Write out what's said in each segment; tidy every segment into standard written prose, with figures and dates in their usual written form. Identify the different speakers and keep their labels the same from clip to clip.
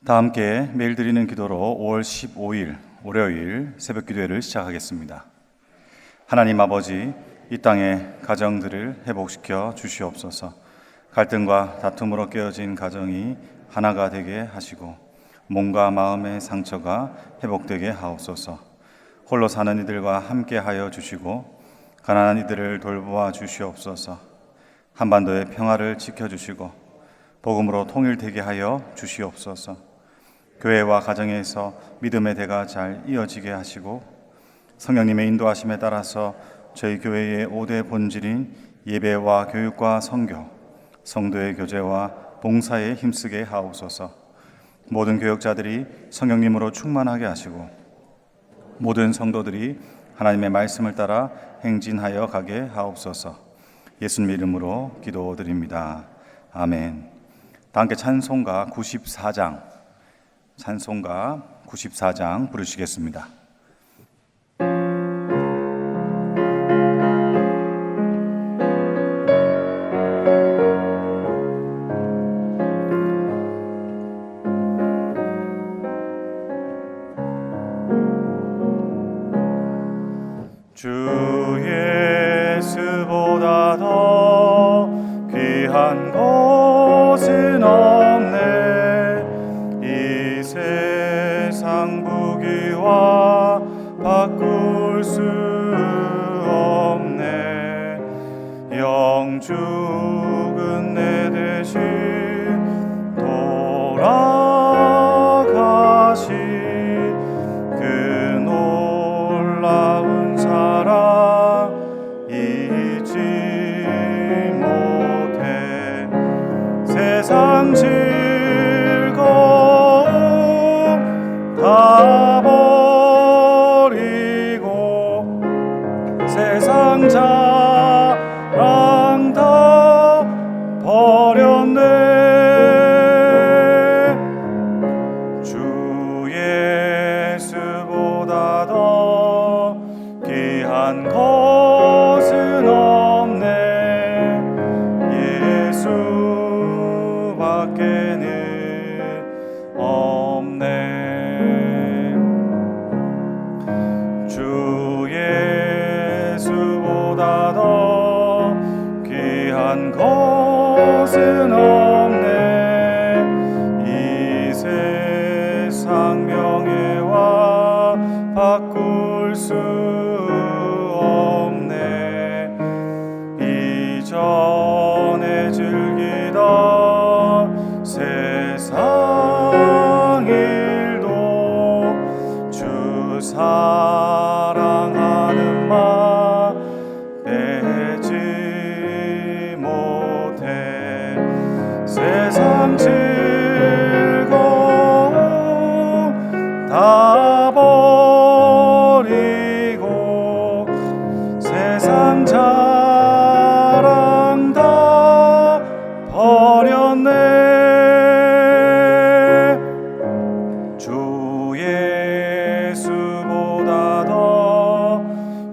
Speaker 1: 다 함께 매일 드리는 기도로 5월 15일 월요일 새벽 기도회를 시작하겠습니다. 하나님 아버지, 이 땅의 가정들을 회복시켜 주시옵소서. 갈등과 다툼으로 깨어진 가정이 하나가 되게 하시고 몸과 마음의 상처가 회복되게 하옵소서. 홀로 사는 이들과 함께 하여 주시고 가난한 이들을 돌보아 주시옵소서. 한반도의 평화를 지켜주시고 복음으로 통일되게 하여 주시옵소서. 교회와 가정에서 믿음의 대가 잘 이어지게 하시고 성령님의 인도하심에 따라서 저희 교회의 5대 본질인 예배와 교육과 선교, 성도의 교제와 봉사에 힘쓰게 하옵소서. 모든 교역자들이 성령님으로 충만하게 하시고 모든 성도들이 하나님의 말씀을 따라 행진하여 가게 하옵소서. 예수님 이름으로 기도드립니다. 아멘. 다 함께 찬송가 94장 부르시겠습니다. 주 예수보다 더 귀한 것은 없네. 이 세상 부귀와 바꿀 수 없네. 영 죽은 내 대신 돌아가신 그 놀라운 사랑 잊지 못해. 세상 즐거움 다 버리고 세상 자랑 다 버렸네. 주 예수보다 더 귀한 것은 없네. 예수밖에는 없네. 주 예수보다 더 귀한 것은 없네. 이 세상 명예와 바꿀 수 없네. 이전에 즐기던 세상 일도 주 사랑하는 마 빼지 못해. 세상 즐거움 다 버리고 세상 자랑 다 버렸네. 주 예수보다 더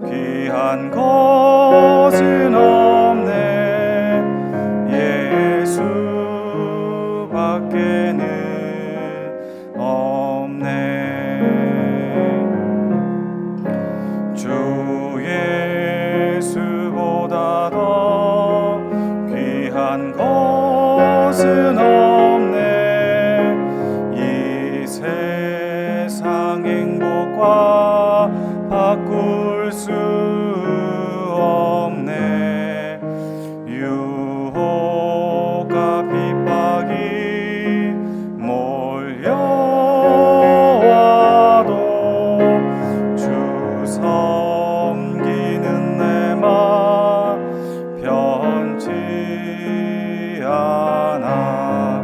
Speaker 1: 귀한 것은 없네. 예수밖에는 없네. 주 예수보다 더 귀한 것은 없네. 이 세상 행복과 바꿀 수 없네. 유혹과 핍박이 몰려와도 주 섬기는 내 맘 변치 않아.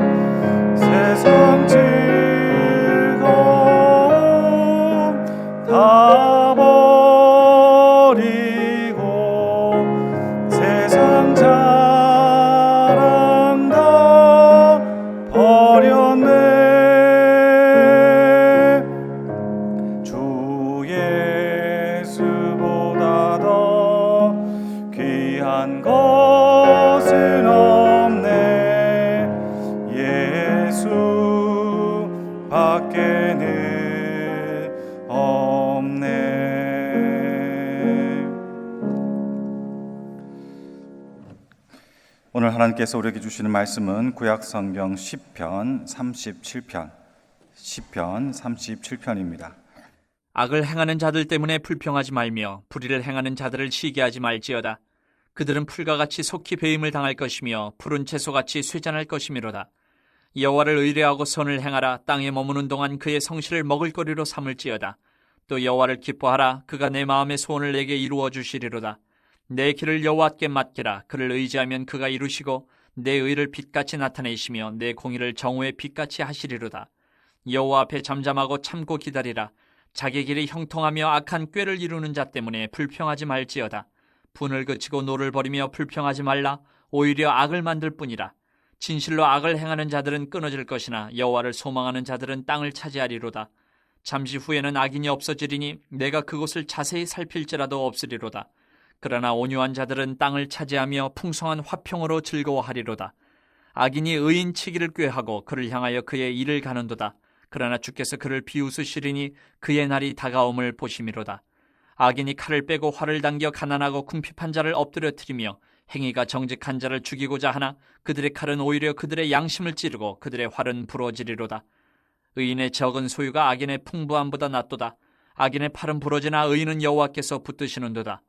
Speaker 1: 하나님께서 우리에게 주시는 말씀은 구약성경 시편 37편입니다.
Speaker 2: 악을 행하는 자들 때문에 불평하지 말며 불의를 행하는 자들을 시기하지 말지어다. 그들은 풀과 같이 속히 배임을 당할 것이며 푸른 채소같이 쇠잔할 것이미로다. 여호와를 의뢰하고 선을 행하라. 땅에 머무는 동안 그의 성실을 먹을거리로 삼을지어다. 또 여호와를 기뻐하라. 그가 내 마음의 소원을 내게 이루어 주시리로다. 내 길을 여호와께 맡기라. 그를 의지하면 그가 이루시고 내 의를 빛같이 나타내시며 내 공의를 정오의 빛같이 하시리로다. 여호와 앞에 잠잠하고 참고 기다리라. 자기 길이 형통하며 악한 꾀를 이루는 자 때문에 불평하지 말지어다. 분을 그치고 노를 버리며 불평하지 말라. 오히려 악을 만들 뿐이라. 진실로 악을 행하는 자들은 끊어질 것이나 여호와를 소망하는 자들은 땅을 차지하리로다. 잠시 후에는 악인이 없어지리니 내가 그곳을 자세히 살필지라도 없으리로다. 그러나 온유한 자들은 땅을 차지하며 풍성한 화평으로 즐거워하리로다. 악인이 의인 치기를 꾀하고 그를 향하여 그의 일을 가는도다. 그러나 주께서 그를 비웃으시리니 그의 날이 다가옴을 보심이로다. 악인이 칼을 빼고 활을 당겨 가난하고 궁핍한 자를 엎드려뜨리며 행위가 정직한 자를 죽이고자 하나 그들의 칼은 오히려 그들의 양심을 찌르고 그들의 활은 부러지리로다. 의인의 적은 소유가 악인의 풍부함보다 낫도다. 악인의 팔은 부러지나 의인은 여호와께서 붙드시는도다.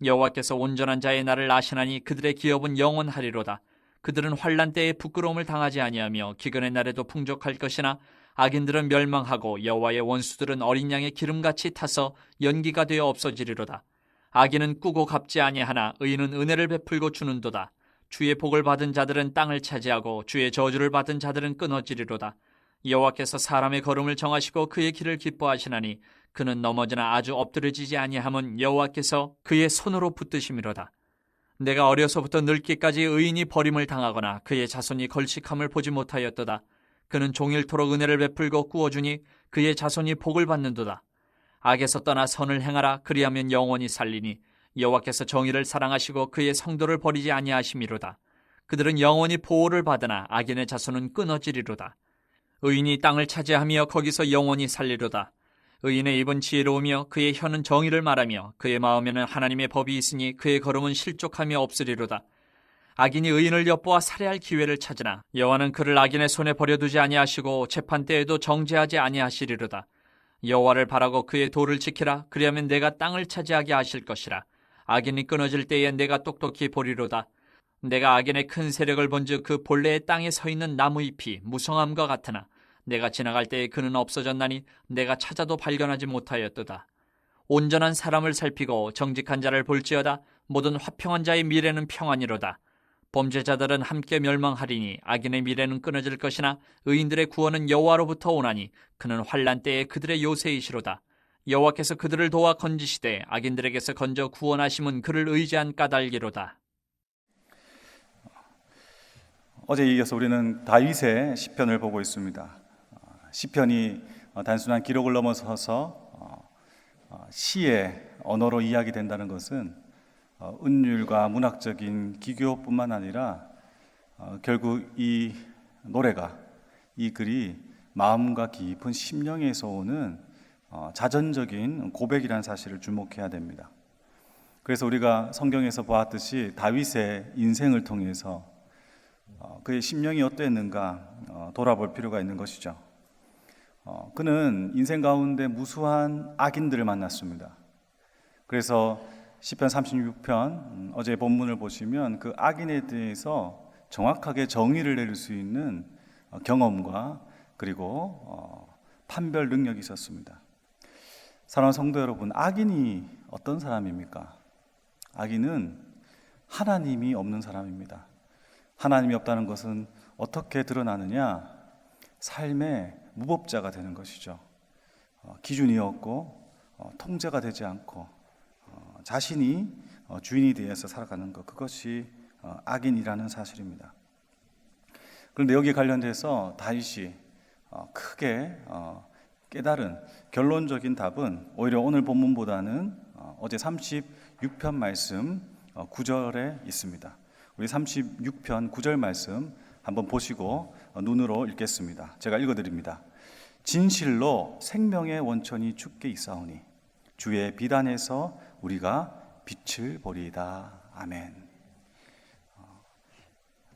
Speaker 2: 여호와께서 온전한 자의 날을 아시나니 그들의 기업은 영원하리로다. 그들은 환난 때에 부끄러움을 당하지 아니하며 기근의 날에도 풍족할 것이나 악인들은 멸망하고 여호와의 원수들은 어린 양의 기름같이 타서 연기가 되어 없어지리로다. 악인은 꾸고 갚지 아니하나 의인은 은혜를 베풀고 주는도다. 주의 복을 받은 자들은 땅을 차지하고 주의 저주를 받은 자들은 끊어지리로다. 여호와께서 사람의 걸음을 정하시고 그의 길을 기뻐하시나니 그는 넘어지나 아주 엎드려지지 아니함은 여호와께서 그의 손으로 붙드심이로다. 내가 어려서부터 늙기까지 의인이 버림을 당하거나 그의 자손이 걸식함을 보지 못하였도다. 그는 종일토록 은혜를 베풀고 꾸어주니 그의 자손이 복을 받는도다. 악에서 떠나 선을 행하라. 그리하면 영원히 살리니 여호와께서 정의를 사랑하시고 그의 성도를 버리지 아니하심이로다. 그들은 영원히 보호를 받으나 악인의 자손은 끊어지리로다. 의인이 땅을 차지하며 거기서 영원히 살리로다. 의인의 입은 지혜로우며 그의 혀는 정의를 말하며 그의 마음에는 하나님의 법이 있으니 그의 걸음은 실족하며 없으리로다. 악인이 의인을 엿보아 살해할 기회를 찾으나 여호와는 그를 악인의 손에 버려두지 아니하시고 재판 때에도 정죄하지 아니하시리로다. 여호와를 바라고 그의 도를 지키라. 그리하면 내가 땅을 차지하게 하실 것이라. 악인이 끊어질 때에 내가 똑똑히 보리로다. 내가 악인의 큰 세력을 본즉 그 본래의 땅에 서 있는 나무 잎이 무성함과 같으나 내가 지나갈 때에 그는 없어졌나니 내가 찾아도 발견하지 못하였도다. 온전한 사람을 살피고 정직한 자를 볼지어다. 모든 화평한 자의 미래는 평안이로다. 범죄자들은 함께 멸망하리니 악인의 미래는 끊어질 것이나 의인들의 구원은 여호와로부터 오나니 그는 환난 때에 그들의 요새이시로다. 여호와께서 그들을 도와 건지시되 악인들에게서 건져 구원하심은 그를 의지한 까닭이로다.
Speaker 1: 어제 이어서 우리는 다윗의 시편을 보고 있습니다. 시편이 단순한 기록을 넘어서서 시의 언어로 이야기된다는 것은 은율과 문학적인 기교뿐만 아니라 결국 이 노래가, 이 글이 마음과 깊은 심령에서 오는 자전적인 고백이라는 사실을 주목해야 됩니다. 그래서 우리가 성경에서 보았듯이 다윗의 인생을 통해서 그의 심령이 어땠는가 돌아볼 필요가 있는 것이죠. 그는 인생 가운데 무수한 악인들을 만났습니다. 그래서 시편 36편 어제 본문을 보시면 그 악인에 대해서 정확하게 정의를 내릴 수 있는 경험과 그리고 판별 능력이 있었습니다. 사랑하는 성도 여러분, 악인이 어떤 사람입니까? 악인은 하나님이 없는 사람입니다. 하나님이 없다는 것은 어떻게 드러나느냐? 삶의 무법자가 되는 것이죠. 기준이 없고 통제가 되지 않고 자신이 주인이 되어서 살아가는 것, 그것이 악인이라는 사실입니다. 그런데 여기에 관련돼서 다윗이 크게 깨달은 결론적인 답은 오히려 오늘 본문보다는 어제 36편 말씀 9절에 있습니다. 우리 36편 9절 말씀 한번 보시고 눈으로 읽겠습니다. 제가 읽어드립니다. 진실로 생명의 원천이 주께 있사오니 주의 비단에서 우리가 빛을 보리이다. 아멘.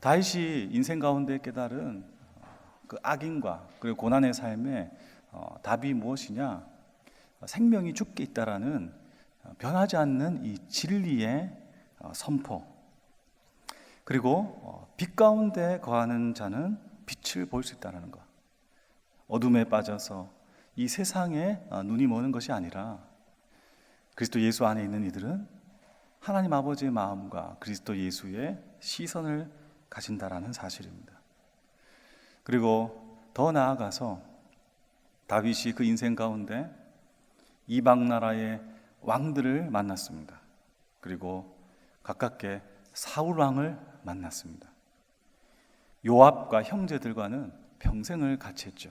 Speaker 1: 다윗이 인생 가운데 깨달은 그 악인과 그리고 고난의 삶의 답이 무엇이냐? 생명이 죽게 있다라는 변하지 않는 이 진리의 선포. 그리고 빛 가운데 거하는 자는 빛을 볼 수 있다는 것. 어둠에 빠져서 이 세상에 눈이 머는 것이 아니라 그리스도 예수 안에 있는 이들은 하나님 아버지의 마음과 그리스도 예수의 시선을 가진다라는 사실입니다. 그리고 더 나아가서 다윗이 그 인생 가운데 이방 나라의 왕들을 만났습니다. 그리고 가깝게 사울 왕을 만났습니다. 요압과 형제들과는 평생을 같이 했죠.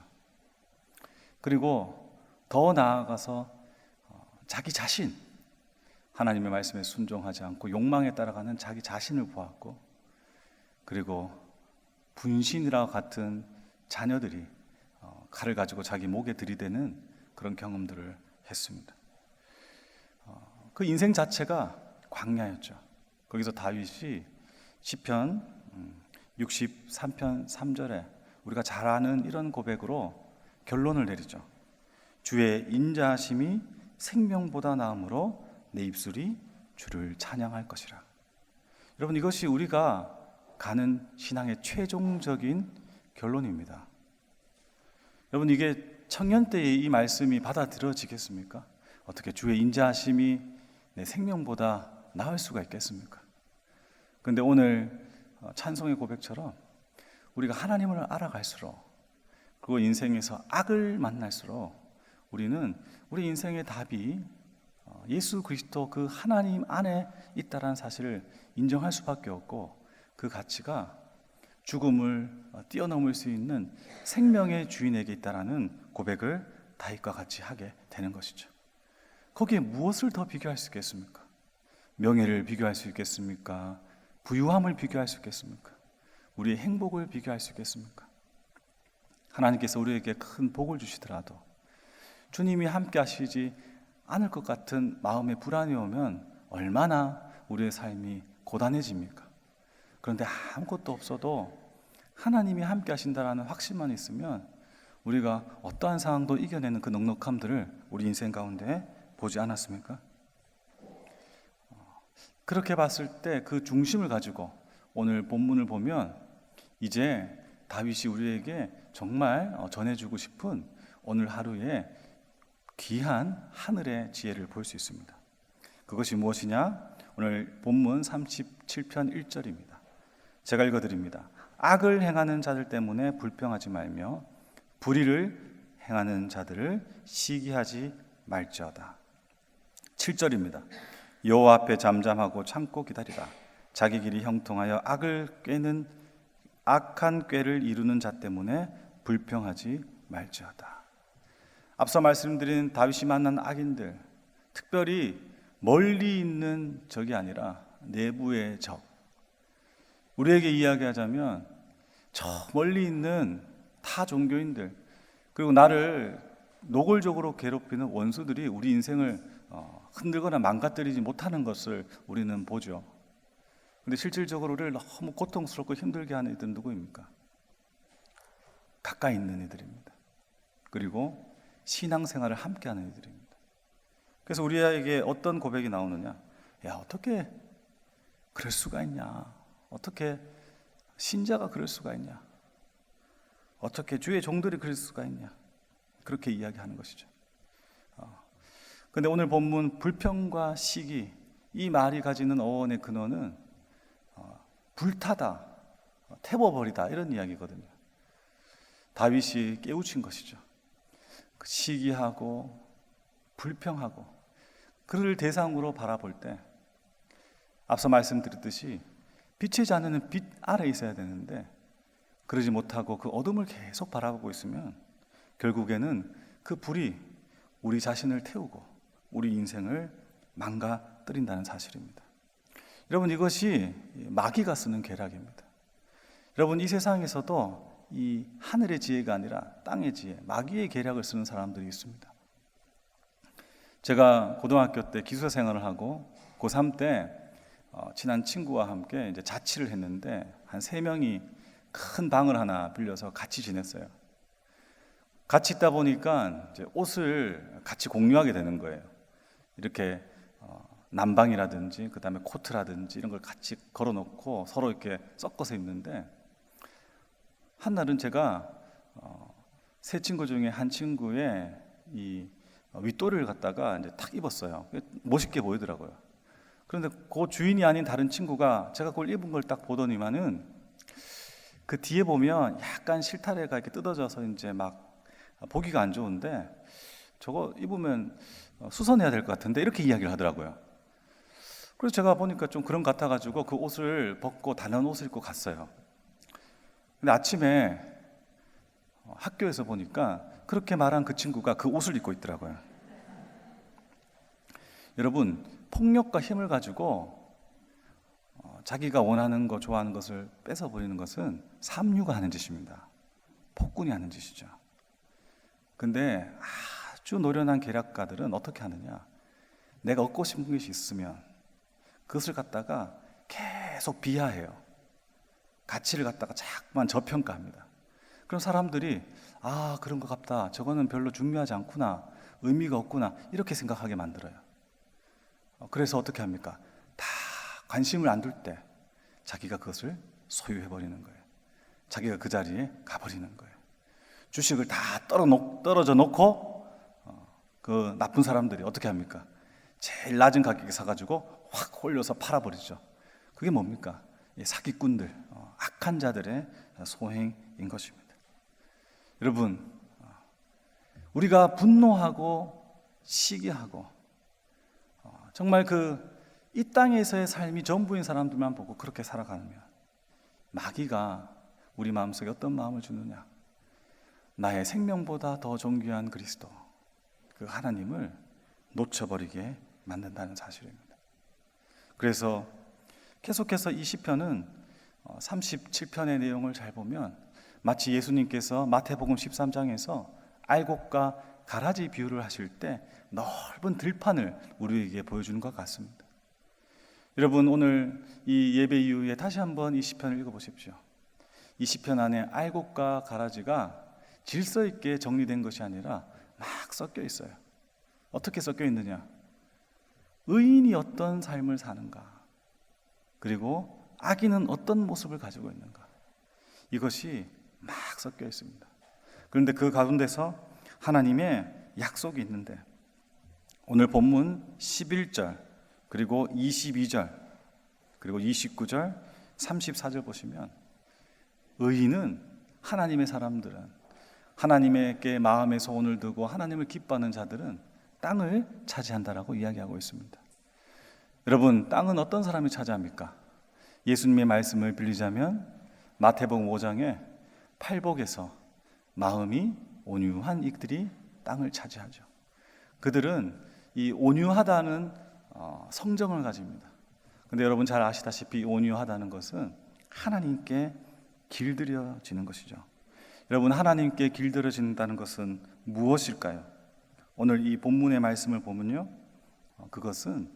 Speaker 1: 그리고 더 나아가서 자기 자신, 하나님의 말씀에 순종하지 않고 욕망에 따라가는 자기 자신을 보았고, 그리고 분신이라 같은 자녀들이 칼을 가지고 자기 목에 들이대는 그런 경험들을 했습니다. 그 인생 자체가 광야였죠. 거기서 다윗이 시편 63편 3절에 우리가 잘 아는 이런 고백으로 결론을 내리죠. 주의 인자하심이 생명보다 나음으로 내 입술이 주를 찬양할 것이라. 여러분, 이것이 우리가 가는 신앙의 최종적인 결론입니다. 여러분, 이게 청년 때의 이 말씀이 받아들여지겠습니까? 어떻게 주의 인자하심이 내 생명보다 나을 수가 있겠습니까? 그런데 오늘 찬송의 고백처럼 우리가 하나님을 알아갈수록, 그리고 인생에서 악을 만날수록 우리는 우리 인생의 답이 예수 그리스도 그 하나님 안에 있다는 사실을 인정할 수밖에 없고, 그 가치가 죽음을 뛰어넘을 수 있는 생명의 주인에게 있다는 고백을 다윗과 같이 하게 되는 것이죠. 거기에 무엇을 더 비교할 수 있겠습니까? 명예를 비교할 수 있겠습니까? 부유함을 비교할 수 있겠습니까? 우리의 행복을 비교할 수 있겠습니까? 하나님께서 우리에게 큰 복을 주시더라도 주님이 함께 하시지 않을 것 같은 마음의 불안이 오면 얼마나 우리의 삶이 고단해집니까? 그런데 아무것도 없어도 하나님이 함께 하신다라는 확신만 있으면 우리가 어떠한 상황도 이겨내는 그 넉넉함들을 우리 인생 가운데 보지 않았습니까? 그렇게 봤을 때 그 중심을 가지고 오늘 본문을 보면 이제 다윗이 우리에게 정말 전해주고 싶은 오늘 하루의 귀한 하늘의 지혜를 볼 수 있습니다. 그것이 무엇이냐? 오늘 본문 37편 1절입니다. 제가 읽어드립니다. 악을 행하는 자들 때문에 불평하지 말며 불의를 행하는 자들을 시기하지 말지어다. 7절입니다. 여호와 앞에 잠잠하고 참고 기다리라. 자기 길이 형통하여 악한 꾀를 이루는 자 때문에 불평하지 말지어다. 앞서 말씀드린 다윗이 만난 악인들, 특별히 멀리 있는 적이 아니라 내부의 적. 우리에게 이야기하자면 저 멀리 있는 타 종교인들, 그리고 나를 노골적으로 괴롭히는 원수들이 우리 인생을 흔들거나 망가뜨리지 못하는 것을 우리는 보죠. 그런데 실질적으로 우리를 너무 고통스럽고 힘들게 하는 이들은 누구입니까? 가까이 있는 이들입니다. 그리고 신앙생활을 함께하는 이들입니다. 그래서 우리에게 어떤 고백이 나오느냐? 야, 어떻게 그럴 수가 있냐? 어떻게 신자가 그럴 수가 있냐? 어떻게 주의 종들이 그럴 수가 있냐? 그렇게 이야기하는 것이죠. 그런데 오늘 본문 불평과 시기, 이 말이 가지는 어원의 근원은 불타다, 태워버리다, 이런 이야기거든요. 다윗이 깨우친 것이죠. 시기하고 불평하고 그를 대상으로 바라볼 때 앞서 말씀드렸듯이 빛이지 않는 빛 아래 있어야 되는데 그러지 못하고 그 어둠을 계속 바라보고 있으면 결국에는 그 불이 우리 자신을 태우고 우리 인생을 망가뜨린다는 사실입니다. 여러분, 이것이 마귀가 쓰는 계략입니다. 여러분, 이 세상에서도 이 하늘의 지혜가 아니라 땅의 지혜, 마귀의 계략을 쓰는 사람들이 있습니다. 제가 고등학교 때 기숙사 생활을 하고 고3 때 친한 친구와 함께 이제 자취를 했는데 한 3명이 큰 방을 하나 빌려서 같이 지냈어요. 같이 있다 보니까 이제 옷을 같이 공유하게 되는 거예요. 이렇게 난방이라든지 그다음에 코트라든지 이런 걸 같이 걸어놓고 서로 이렇게 섞어서 입는데, 한날은 제가 세 친구 중에 한 친구의 이 윗도리를 갖다가 이제 탁 입었어요. 멋있게 보이더라고요. 그런데 그 주인이 아닌 다른 친구가 제가 그걸 입은 걸 딱 보더니만은 그 뒤에 보면 약간 실타래가 이렇게 뜯어져서 이제 막 보기가 안 좋은데, 저거 입으면 수선해야 될 것 같은데, 이렇게 이야기를 하더라고요. 그래서 제가 보니까 좀 그런 것 같아가지고 그 옷을 벗고 다른 옷을 입고 갔어요. 근데 아침에 학교에서 보니까 그렇게 말한 그 친구가 그 옷을 입고 있더라고요. 여러분, 폭력과 힘을 가지고 자기가 원하는 거, 좋아하는 것을 뺏어버리는 것은 삼류가 하는 짓입니다. 폭군이 하는 짓이죠. 근데 아주 노련한 계략가들은 어떻게 하느냐, 내가 얻고 싶은 것이 있으면 그것을 갖다가 계속 비하해요. 가치를 갖다가 자꾸만 저평가합니다. 그럼 사람들이 그런 것 같다, 저거는 별로 중요하지 않구나, 의미가 없구나, 이렇게 생각하게 만들어요. 그래서 어떻게 합니까? 다 관심을 안 둘 때 자기가 그것을 소유해버리는 거예요. 자기가 그 자리에 가버리는 거예요. 주식을 다 떨어져 놓고 그 나쁜 사람들이 어떻게 합니까? 제일 낮은 가격에 사가지고 확 올려서 팔아버리죠. 그게 뭡니까? 사기꾼들, 악한 자들의 소행인 것입니다. 여러분, 우리가 분노하고 시기하고 정말 이 땅에서의 삶이 전부인 사람들만 보고 그렇게 살아가면, 마귀가 우리 마음속에 어떤 마음을 주느냐, 나의 생명보다 더 존귀한 그리스도, 그 하나님을 놓쳐버리게 만든다는 사실입니다. 그래서 계속해서 이 시편은 37편의 내용을 잘 보면 마치 예수님께서 마태복음 13장에서 알곡과 가라지 비유를 하실 때 넓은 들판을 우리에게 보여주는 것 같습니다. 여러분, 오늘 이 예배 이후에 다시 한번 이 시편을 읽어보십시오. 이 시편 안에 알곡과 가라지가 질서 있게 정리된 것이 아니라 막 섞여 있어요. 어떻게 섞여 있느냐? 의인이 어떤 삶을 사는가, 그리고 악인은 어떤 모습을 가지고 있는가, 이것이 막 섞여 있습니다. 그런데 그 가운데서 하나님의 약속이 있는데, 오늘 본문 11절 그리고 22절 그리고 29절 34절 보시면, 의인은, 하나님의 사람들은, 하나님에게 마음의 소원을 두고 하나님을 기뻐하는 자들은 땅을 차지한다라고 이야기하고 있습니다. 여러분, 땅은 어떤 사람이 차지합니까? 예수님의 말씀을 빌리자면 마태복음 5장에 팔복에서 마음이 온유한 이들이 땅을 차지하죠. 그들은 이 온유하다는 성정을 가집니다. 근데 여러분 잘 아시다시피 온유하다는 것은 하나님께 길들여지는 것이죠. 여러분, 하나님께 길들여진다는 것은 무엇일까요? 오늘 이 본문의 말씀을 보면요, 그것은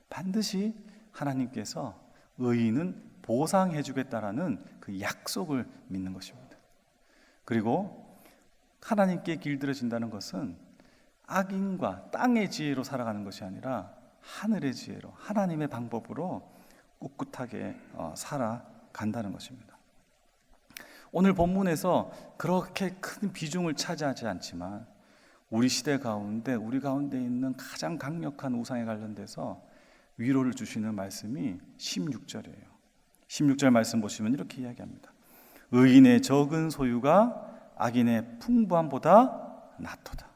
Speaker 1: 반드시 하나님께서 의인은 보상해 주겠다라는 그 약속을 믿는 것입니다. 그리고 하나님께 길들여진다는 것은 악인과 땅의 지혜로 살아가는 것이 아니라 하늘의 지혜로, 하나님의 방법으로 꿋꿋하게 살아간다는 것입니다. 오늘 본문에서 그렇게 큰 비중을 차지하지 않지만 우리 시대 가운데, 우리 가운데 있는 가장 강력한 우상에 관련돼서 위로를 주시는 말씀이 16절이에요. 16절 말씀 보시면 이렇게 이야기합니다. 의인의 적은 소유가 악인의 풍부함보다 낫도다.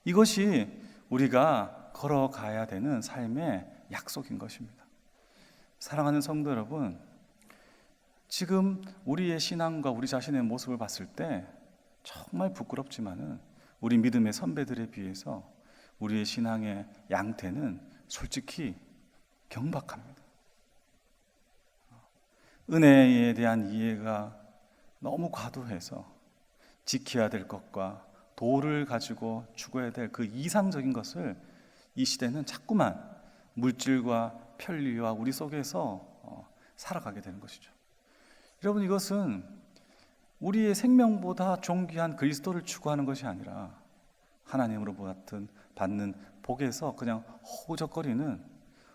Speaker 1: 이것이 우리가 걸어가야 되는 삶의 약속인 것입니다. 사랑하는 성도 여러분, 지금 우리의 신앙과 우리 자신의 모습을 봤을 때 정말 부끄럽지만은 우리 믿음의 선배들에 비해서 우리의 신앙의 양태는 솔직히 경박합니다. 은혜에 대한 이해가 너무 과도해서 지켜야 될 것과 도를 가지고 추구해야 될 그 이상적인 것을 이 시대는 자꾸만 물질과 편리와 우리 속에서 살아가게 되는 것이죠. 여러분, 이것은 우리의 생명보다 존귀한 그리스도를 추구하는 것이 아니라 하나님으로 받는 복에서 그냥 허우적거리는,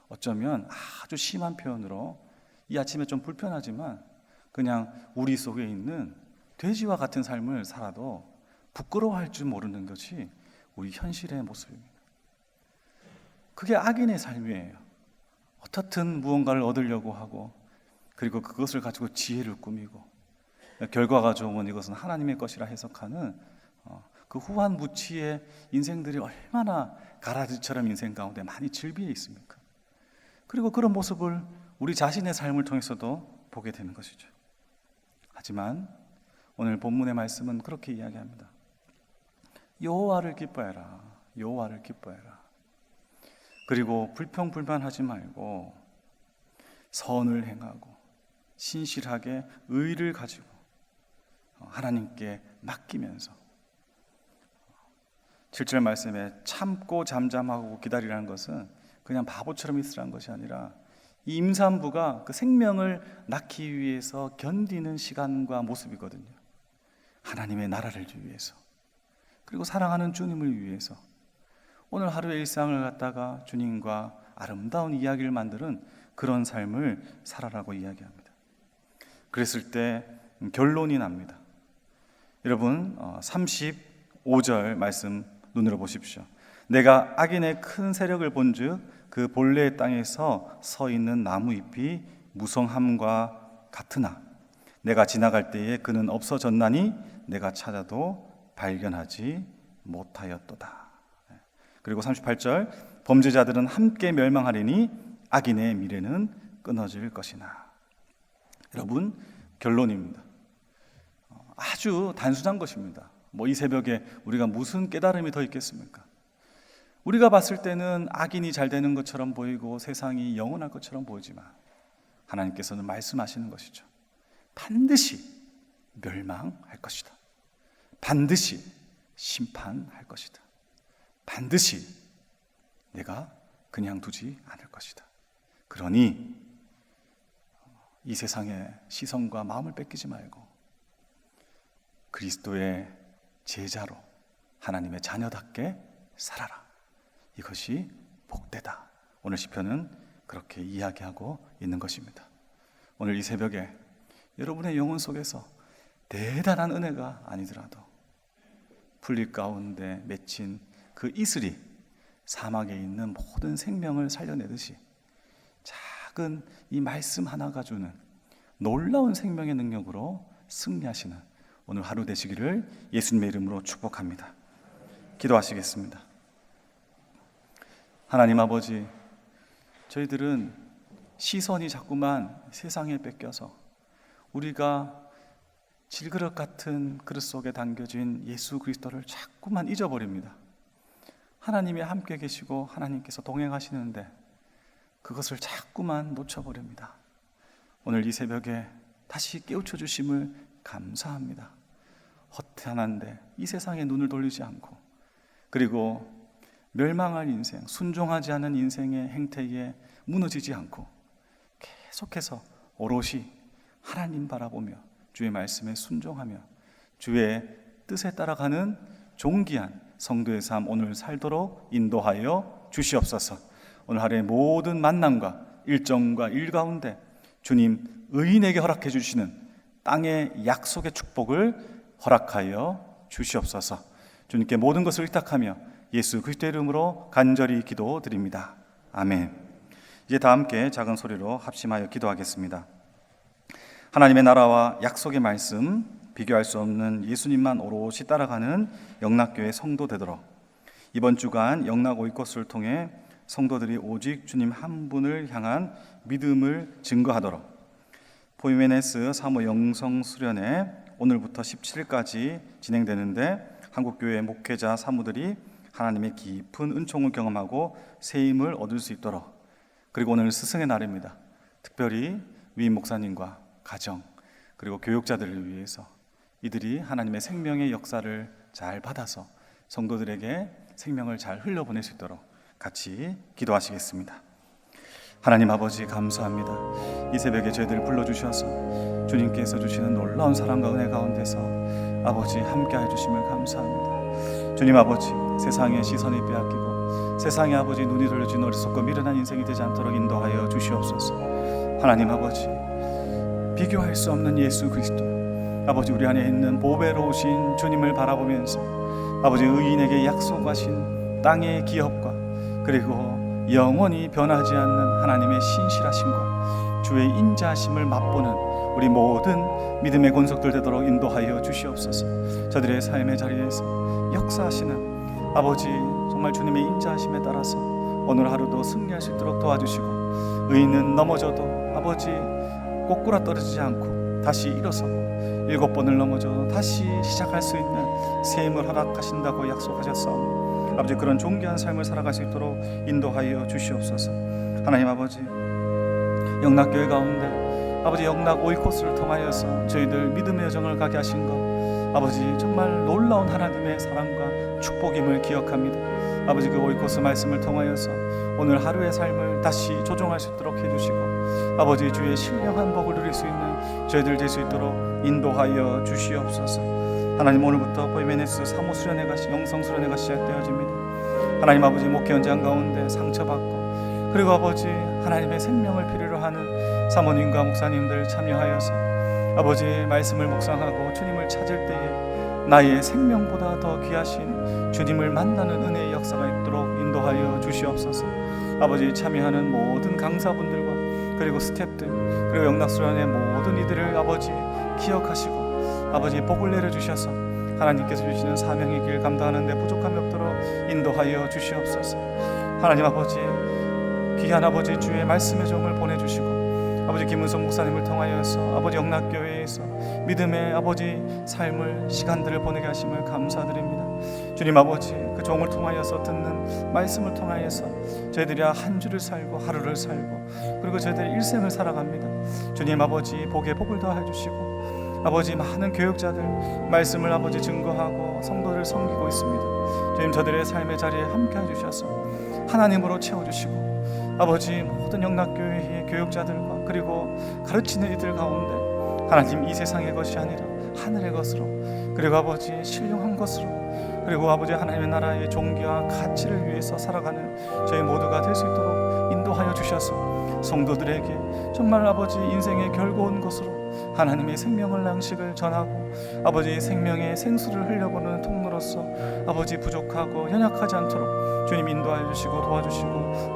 Speaker 1: 어쩌면 아주 심한 표현으로 이 아침에 좀 불편하지만 그냥 우리 속에 있는 돼지와 같은 삶을 살아도 부끄러워할 줄 모르는 것이 우리 현실의 모습입니다. 그게 악인의 삶이에요. 어떻든 무언가를 얻으려고 하고, 그리고 그것을 가지고 지혜를 꾸미고, 결과가 좋으면 이것은 하나님의 것이라 해석하는 그 후한 무치의 인생들이 얼마나 가라지처럼 인생 가운데 많이 질비해 있습니까? 그리고 그런 모습을 우리 자신의 삶을 통해서도 보게 되는 것이죠. 하지만 오늘 본문의 말씀은 그렇게 이야기합니다. 여호와를 기뻐해라. 여호와를 기뻐해라. 그리고 불평불만하지 말고 선을 행하고 신실하게 의를 가지고 하나님께 맡기면서, 7절 말씀에 참고 잠잠하고 기다리라는 것은 그냥 바보처럼 있으라는 것이 아니라 이 임산부가 그 생명을 낳기 위해서 견디는 시간과 모습이거든요. 하나님의 나라를 위해서, 그리고 사랑하는 주님을 위해서 오늘 하루의 일상을 갖다가 주님과 아름다운 이야기를 만드는 그런 삶을 살아라고 이야기합니다. 그랬을 때 결론이 납니다. 여러분, 35절 말씀 눈으로 보십시오. 내가 악인의 큰 세력을 본즉 그 본래의 땅에서 서 있는 나무 잎이 무성함과 같으나 내가 지나갈 때에 그는 없어졌나니 내가 찾아도 발견하지 못하였도다. 그리고 38절 범죄자들은 함께 멸망하리니 악인의 미래는 끊어질 것이나. 여러분, 결론입니다. 아주 단순한 것입니다. 이 새벽에 우리가 무슨 깨달음이 더 있겠습니까? 우리가 봤을 때는 악인이 잘 되는 것처럼 보이고 세상이 영원할 것처럼 보이지만 하나님께서는 말씀하시는 것이죠. 반드시 멸망할 것이다. 반드시 심판할 것이다. 반드시 내가 그냥 두지 않을 것이다. 그러니 이 세상의 시선과 마음을 뺏기지 말고 그리스도의 제자로 하나님의 자녀답게 살아라. 이것이 복되다. 오늘 시편은 그렇게 이야기하고 있는 것입니다. 오늘 이 새벽에 여러분의 영혼 속에서 대단한 은혜가 아니더라도 풀잎 가운데 맺힌 그 이슬이 사막에 있는 모든 생명을 살려내듯이 작은 이 말씀 하나가 주는 놀라운 생명의 능력으로 승리하시는 오늘 하루 되시기를 예수님의 이름으로 축복합니다. 기도하시겠습니다. 하나님 아버지, 저희들은 시선이 자꾸만 세상에 뺏겨서 우리가 질그릇 같은 그릇 속에 담겨진 예수 그리스도를 자꾸만 잊어버립니다. 하나님이 함께 계시고 하나님께서 동행하시는데 그것을 자꾸만 놓쳐버립니다. 오늘 이 새벽에 다시 깨우쳐 주심을 감사합니다. 허탄한데 이 세상에 눈을 돌리지 않고, 그리고 멸망할 인생, 순종하지 않은 인생의 행태에 무너지지 않고 계속해서 오롯이 하나님 바라보며 주의 말씀에 순종하며 주의 뜻에 따라가는 존귀한 성도의 삶 오늘 살도록 인도하여 주시옵소서. 오늘 하루의 모든 만남과 일정과 일 가운데 주님 의인에게 허락해 주시는 땅의 약속의 축복을 허락하여 주시옵소서. 주님께 모든 것을 의탁하며 예수 그리스도의 이름으로 간절히 기도드립니다. 아멘. 이제 다 함께 작은 소리로 합심하여 기도하겠습니다. 하나님의 나라와 약속의 말씀, 비교할 수 없는 예수님만 오롯이 따라가는 영락교회 성도 되도록 이번 주간 영락 오이코스를 통해 성도들이 오직 주님 한 분을 향한 믿음을 증거하도록 포이메네스 사모 영성 수련회 오늘부터 17일까지 진행되는데 한국교회 목회자 사모들이 하나님의 깊은 은총을 경험하고 새 힘을 얻을 수 있도록, 그리고 오늘 스승의 날입니다. 특별히 위임 목사님과 가정 그리고 교육자들을 위해서 이들이 하나님의 생명의 역사를 잘 받아서 성도들에게 생명을 잘 흘려보낼 수 있도록 같이 기도하시겠습니다. 하나님 아버지 감사합니다. 이 새벽에 저희들을 불러주셔서 주님께서 주시는 놀라운 사랑과 은혜 가운데서 아버지 함께해 주심을 감사합니다. 주님 아버지, 세상의 시선이 빼앗기고 세상의 아버지 눈이 돌려진 어리석고 미련한 인생이 되지 않도록 인도하여 주시옵소서. 하나님 아버지, 비교할 수 없는 예수 그리스도, 아버지 우리 안에 있는 보배로우신 주님을 바라보면서 아버지 의인에게 약속하신 땅의 기업과 그리고 영원히 변하지 않는 하나님의 신실하심과 주의 인자하심을 맛보는 우리 모든 믿음의 권속들 되도록 인도하여 주시옵소서. 저들의 삶의 자리에서 역사하시는 아버지 정말 주님의 인자하심에 따라서 오늘 하루도 승리할 수 있도록 도와주시고 의인은 넘어져도 아버지 꼬꾸라 떨어지지 않고 다시 일어서고 7번을 넘어져 다시 시작할 수 있는 새 힘을 허락하신다고 약속하셨사오니 아버지 그런 존귀한 삶을 살아갈 수 있도록 인도하여 주시옵소서. 하나님 아버지, 영락교회 가운데 아버지 영락 오이코스를 통하여서 저희들 믿음의 여정을 가게 하신 것 아버지 정말 놀라운 하나님의 사랑과 축복임을 기억합니다. 아버지 그 오이코스 말씀을 통하여서 오늘 하루의 삶을 다시 조정할 수 있도록 해주시고 아버지 주의 신령한 복을 누릴 수 있는 저희들 될 수 있도록 인도하여 주시옵소서. 하나님 오늘부터 보이메네스 사모 수련회가 영성 수련회가 시작되어집니다. 하나님 아버지 목회 현장 가운데 상처받고 그리고 아버지 하나님의 생명을 필요로 하는 사모님과 목사님들 참여하여서 아버지 말씀을 묵상하고 주님을 찾을 때에 나의 생명보다 더 귀하신 주님을 만나는 은혜의 역사가 있도록 인도하여 주시옵소서. 아버지 참여하는 모든 강사분들과 그리고 스태프들 그리고 영락수련의 모든 이들을 아버지 기억하시고 아버지 복을 내려주셔서 하나님께서 주시는 사명의 길 감당하는 데 부족함이 없도록 인도하여 주시옵소서. 하나님 아버지 귀한 아버지 주의 말씀의 종을 보내주시고 아버지 김은성 목사님을 통하여서 아버지 영락교회에서 믿음의 아버지 삶을 시간들을 보내게 하심을 감사드립니다. 주님 아버지 그 종을 통하여서 듣는 말씀을 통하여서 저희들이 한 주를 살고 하루를 살고 그리고 저희들이 일생을 살아갑니다. 주님 아버지 복에 복을 더해 주시고 아버지 많은 교육자들 말씀을 아버지 증거하고 성도를 섬기고 있습니다. 주님 저들의 삶의 자리에 함께해 주셔서 하나님으로 채워주시고 아버지 모든 영락교회의 교육자들과 그리고 가르치는 이들 가운데 하나님 이 세상의 것이 아니라 하늘의 것으로 그리고 아버지 신령한 것으로 그리고 아버지 하나님의 나라의 존귀와 가치를 위해서 살아가는 저희 모두가 될 수 있도록 인도하여 주셔서 성도들에게 정말 아버지 인생의 결고운 것으로 하나님의 생명을 양식을 전하고 아버지 생명의 생수를 흘려보는 통로로서 아버지 부족하고 연약하지 않도록 주님 인도하여 주시고 도와주시고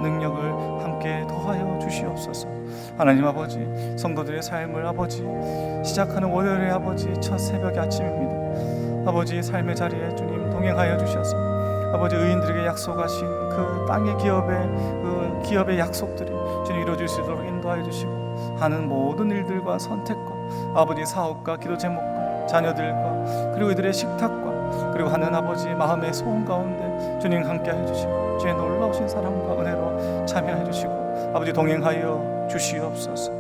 Speaker 1: 능력을 함께 더하여 주시옵소서. 하나님 아버지 성도들의 삶을 아버지 시작하는 월요일의 아버지 첫 새벽의 아침입니다. 아버지 삶의 자리에 주님 동행하여 주셔서 아버지 의인들에게 약속하신 그 땅의 기업의 약속들이 주님 이루어질 수 있도록 인도하여 주시고 하는 모든 일들과 선택과 아버지 사업과 기도 제목과 자녀들과 그리고 이들의 식탁과 그리고 하는 아버지 마음의 소원 가운데 주님 함께 해주시고 주의 놀라우신 사랑과 은혜로 참여해 주시고 아버지 동행하여 주시옵소서.